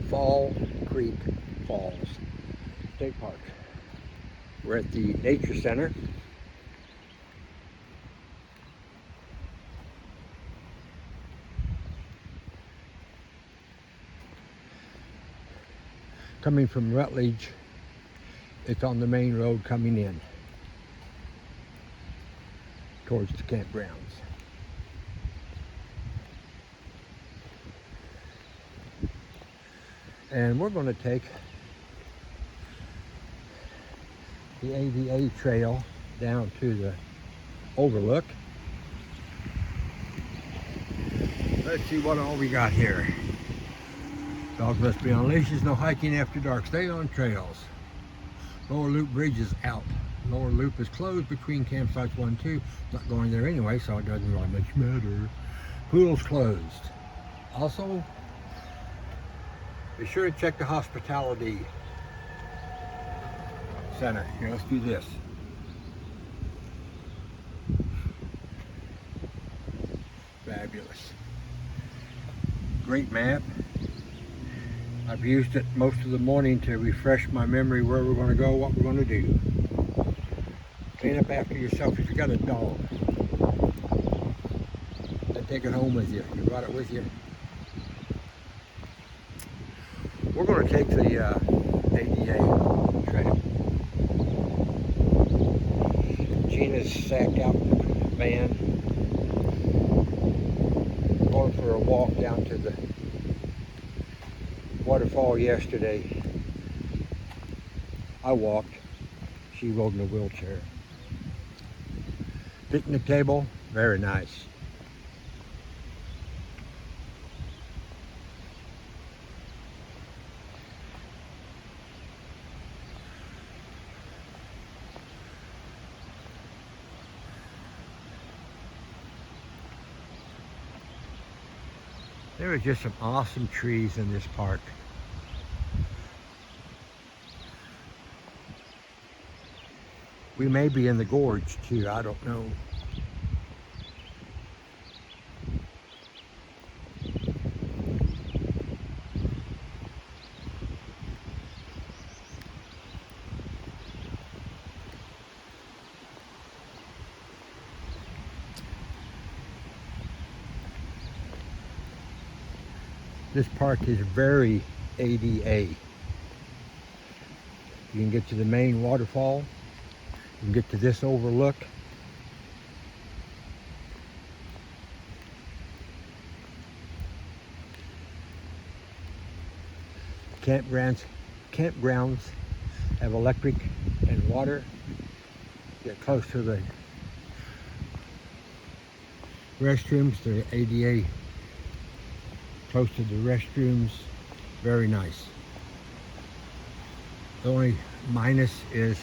Fall Creek Falls State Park. We're at the Nature Center. Coming from Rutledge, it's on the main road coming in towards the campgrounds. And we're going to take the ADA trail down to the overlook. Let's see what all we got here. Dogs must be on leashes, no hiking after dark, stay on trails. Lower Loop Bridge is out. Lower Loop is closed between campsites 1 and 2. Not going there anyway, so it doesn't really much matter. Pool's closed. Also, be sure to check the hospitality center. Here, let's do this. Fabulous. Great map. I've used it most of the morning to refresh my memory where we're going to go, what we're going to do. Clean up after yourself if you got a dog. Then take it home with you. You brought it with you. We're going to take the ADA trail. Gina's sacked out in the van. Going for a walk down to the waterfall yesterday. I walked. She rode in a wheelchair. Picnic table, very nice. There are just some awesome trees in this park. We may be in the gorge too, I don't know. This park is very ADA. You can get to the main waterfall. You can get to this overlook. Campgrounds have electric and water. Get close to the restrooms, the ADA close to the restrooms, very nice. The only minus is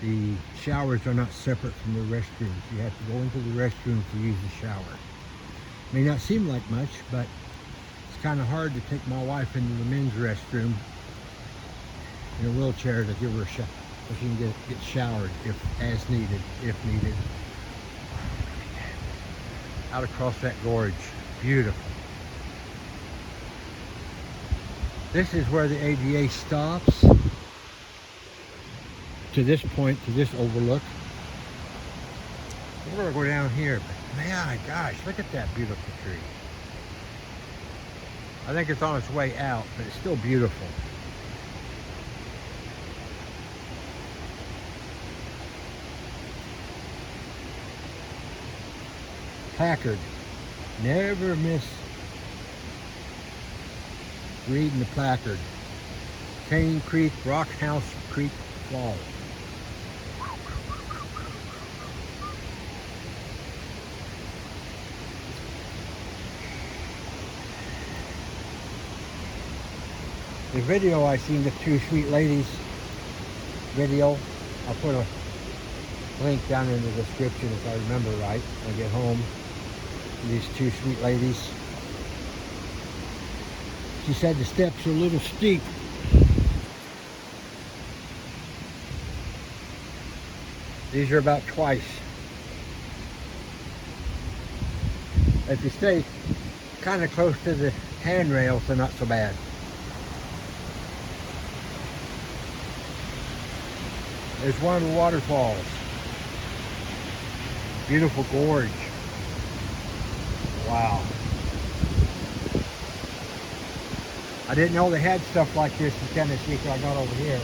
the showers are not separate from the restrooms. You have to go into the restroom to use the shower. May not seem like much, but it's kind of hard to take my wife into the men's restroom in a wheelchair to give her a shower, so she can get showered if needed. Out across that gorge, beautiful. This is where the ADA stops. To this point, to this overlook. We're gonna go down here, but man, gosh, look at that beautiful tree. I think it's on its way out, but it's still beautiful. Placard. Never miss reading the placard. Cane Creek, Rockhouse Creek Falls. The video I seen, the two sweet ladies video, I'll put a link down in the description if I remember right when I get home. These two sweet ladies. She said the steps are a little steep. These are about twice. If you stay kind of close to the handrails, they're not so bad. There's one of the waterfalls. Beautiful gorge. Wow. I didn't know they had stuff like this in Tennessee until I got over here.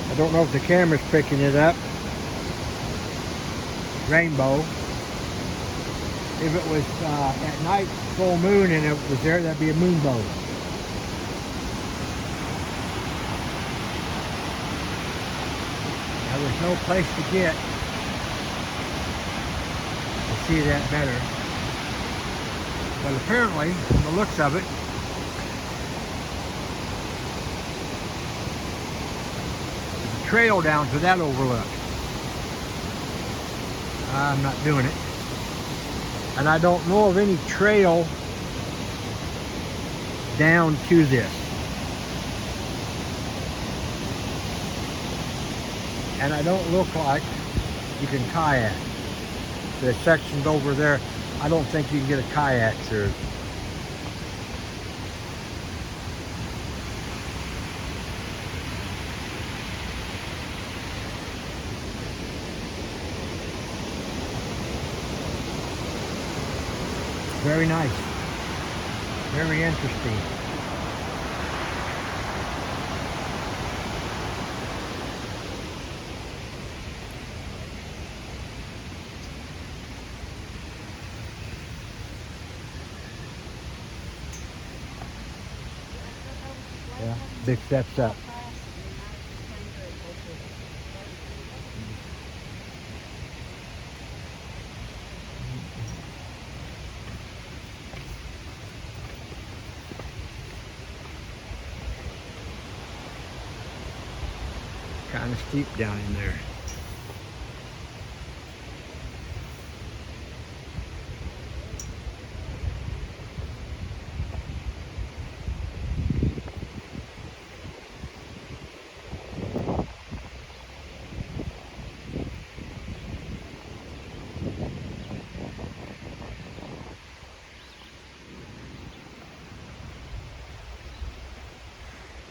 I don't know if the camera's picking it up. Rainbow. If it was at night, full moon, and it was there, that'd be a moonbow. Now, there's no place to get to see that better. But apparently, from the looks of it, there's a trail down to that overlook. I'm not doing it. And I don't know of any trail down to this. And I don't look like you can kayak. The sections over there, I don't think you can get a kayak through. Very nice. Very interesting. Yeah, big steps up. Kind of steep down in there.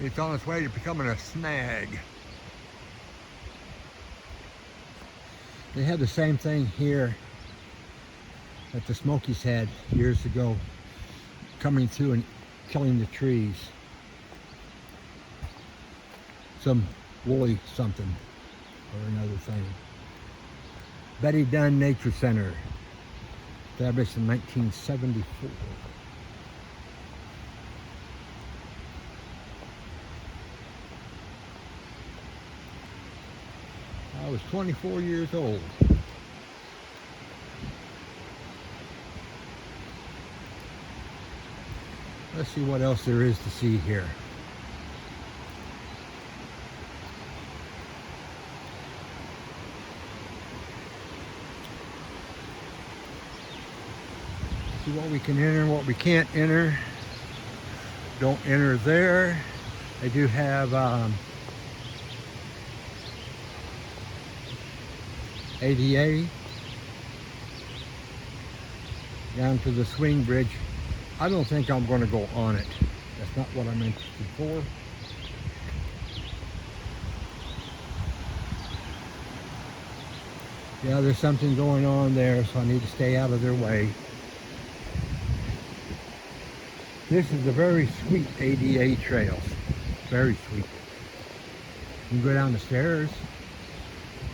It's on its way to becoming a snag. They had the same thing here that the Smokies had years ago, coming through and killing the trees. Some woolly something or another thing. Betty Dunn Nature Center, established in 1974. I was 24 years old. Let's see what else there is to see here. See what we can enter, what we can't enter. Don't enter there. They do have ADA down to the swing bridge. I don't think I'm going to go on it. That's not what I'm interested for. Yeah, there's something going on there, so I need to stay out of their way. This is a very sweet ADA trail. Very sweet. You can go down the stairs.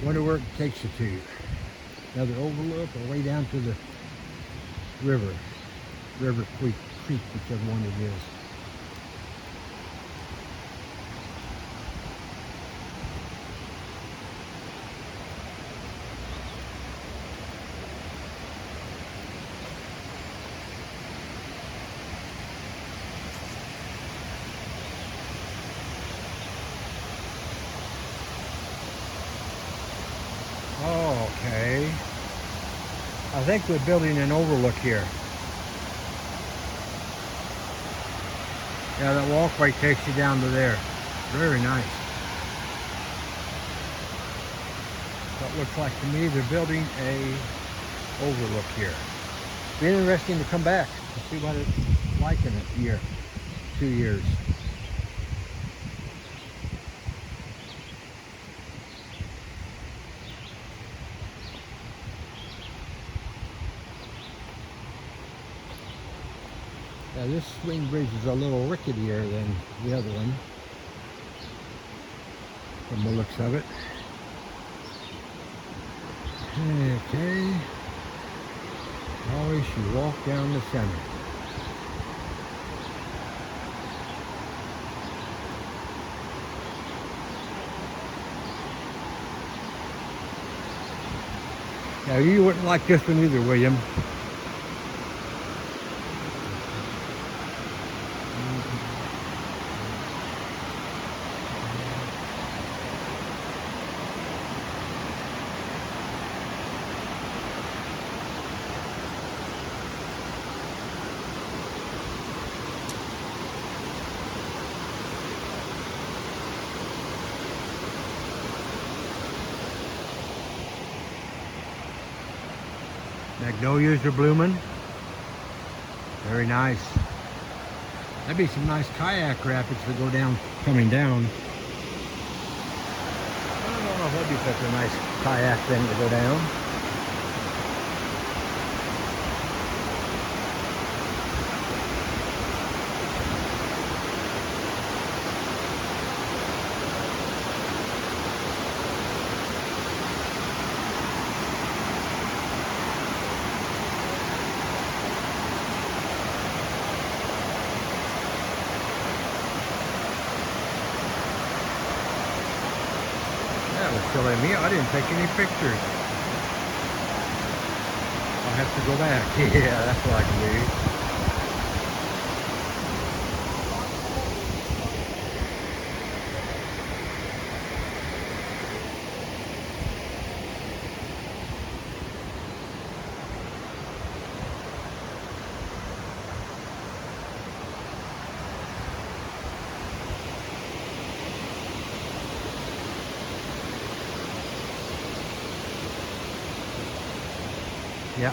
Wonder where it takes you to. Another overlook or way down to the river. River Creek, whichever one it is. Oh, okay. I think they're building an overlook here. Yeah, that walkway takes you down to there. Very nice. So it looks like to me they're building a overlook here. Be interesting to come back and see what it's like in a year, 2 years. Now this swing bridge is a little ricketier than the other one, from the looks of it. Okay. Always you walk down the center. Now you wouldn't like this one either, William. Magnolias are blooming. Very nice. That'd be some nice kayak rapids to go down, coming down. I don't know if that'd be such a nice kayak thing to go down. That was silly of me. I didn't take any pictures. I'll have to go back. Yeah, that's what I can do. Yeah.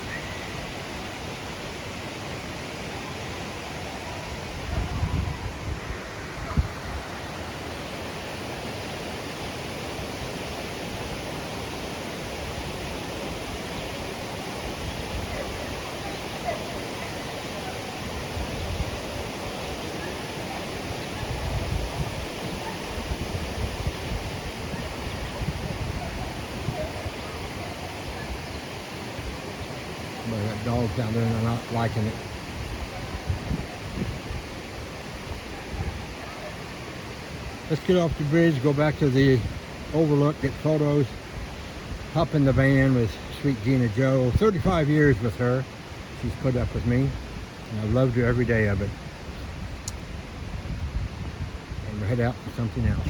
But that dog's down there and they're not liking it. Let's get off the bridge, go back to the overlook, get photos, hop in the van with sweet Gina Joe. 35 years with her. She's put up with me, and I've loved her every day of it. And we'll head out for something else.